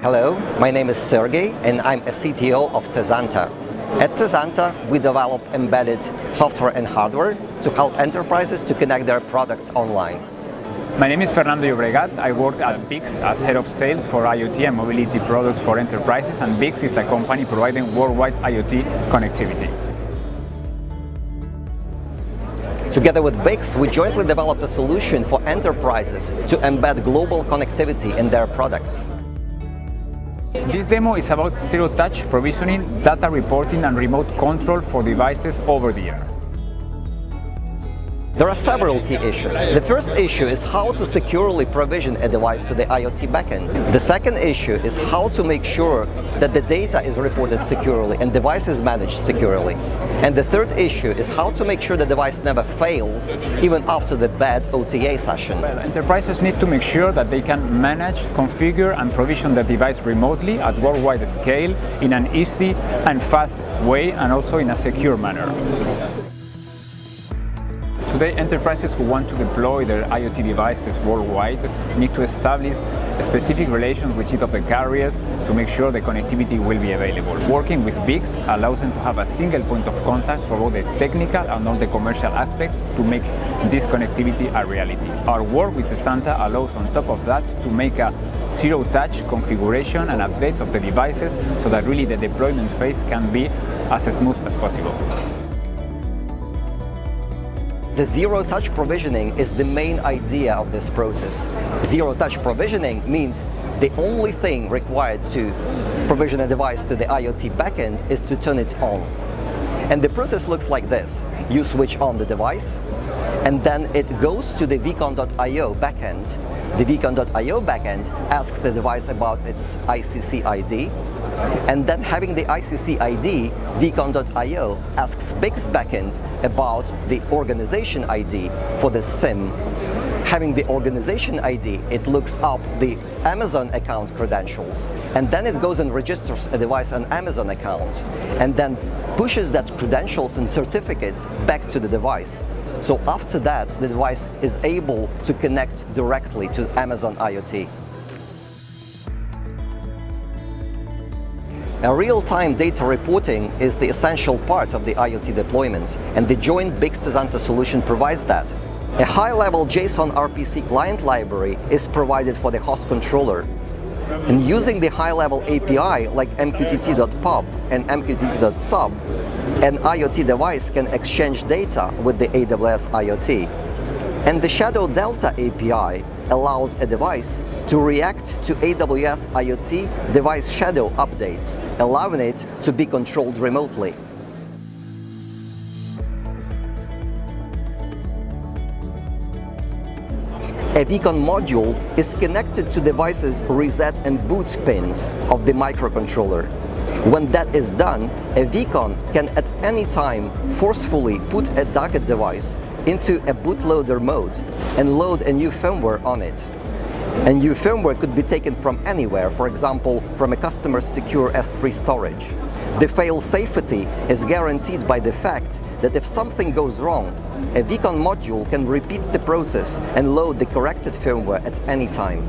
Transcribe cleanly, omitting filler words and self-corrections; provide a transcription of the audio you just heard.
Hello, my name is Sergey and I'm a CTO of CESANTA. At CESANTA, we develop embedded software and hardware to help enterprises to connect their products online. My name is Fernando Llobregat. I work at BICS as head of sales for IoT and mobility products for enterprises, and BICS is a company providing worldwide IoT connectivity. Together with BICS, we jointly developed a solution for enterprises to embed global connectivity in their products. This demo is about zero-touch provisioning, data reporting, and remote control for devices over the air. There are several key issues. The first issue is how to securely provision a device to the IoT backend. The second issue is how to make sure that the data is reported securely and device is managed securely. And the third issue is how to make sure the device never fails even after the bad OTA session. Well, enterprises need to make sure that they can manage, configure, and provision their device remotely at worldwide scale in an easy and fast way, and also in a secure manner. Today, enterprises who want to deploy their IoT devices worldwide need to establish specific relations with each of the carriers to make sure the connectivity will be available. Working with BICS allows them to have a single point of contact for all the technical and all the commercial aspects to make this connectivity a reality. Our work with CESANTA allows, on top of that, to make a zero-touch configuration and updates of the devices so that really the deployment phase can be as smooth as possible. The zero-touch provisioning is the main idea of this process. Zero-touch provisioning means the only thing required to provision a device to the IoT backend is to turn it on. And the process looks like this. You switch on the device, and then it goes to the Vcon.io backend. The Vcon.io backend asks the device about its ICC ID, and then having the ICC ID, Vcon.io asks BICS backend about the organization ID for the SIM. Having the organization ID, it looks up the Amazon account credentials, and then it goes and registers a device on Amazon account, and then pushes that credentials and certificates back to the device. So after that, the device is able to connect directly to Amazon IoT. Now, real-time data reporting is the essential part of the IoT deployment, and the joint BICS-CESANTA solution provides that. A high-level JSON RPC client library is provided for the host controller. And using the high-level API like MQTT.pub and MQTT.sub, an IoT device can exchange data with the AWS IoT. And the Shadow Delta API allows a device to react to AWS IoT device shadow updates, allowing it to be controlled remotely. A Vcon module is connected to device's reset and boot pins of the microcontroller. When that is done, a Vcon can at any time forcefully put a target device into a bootloader mode and load a new firmware on it. A new firmware could be taken from anywhere, for example, from a customer's secure S3 storage. The fail-safety is guaranteed by the fact that if something goes wrong, a Vcon module can repeat the process and load the corrected firmware at any time.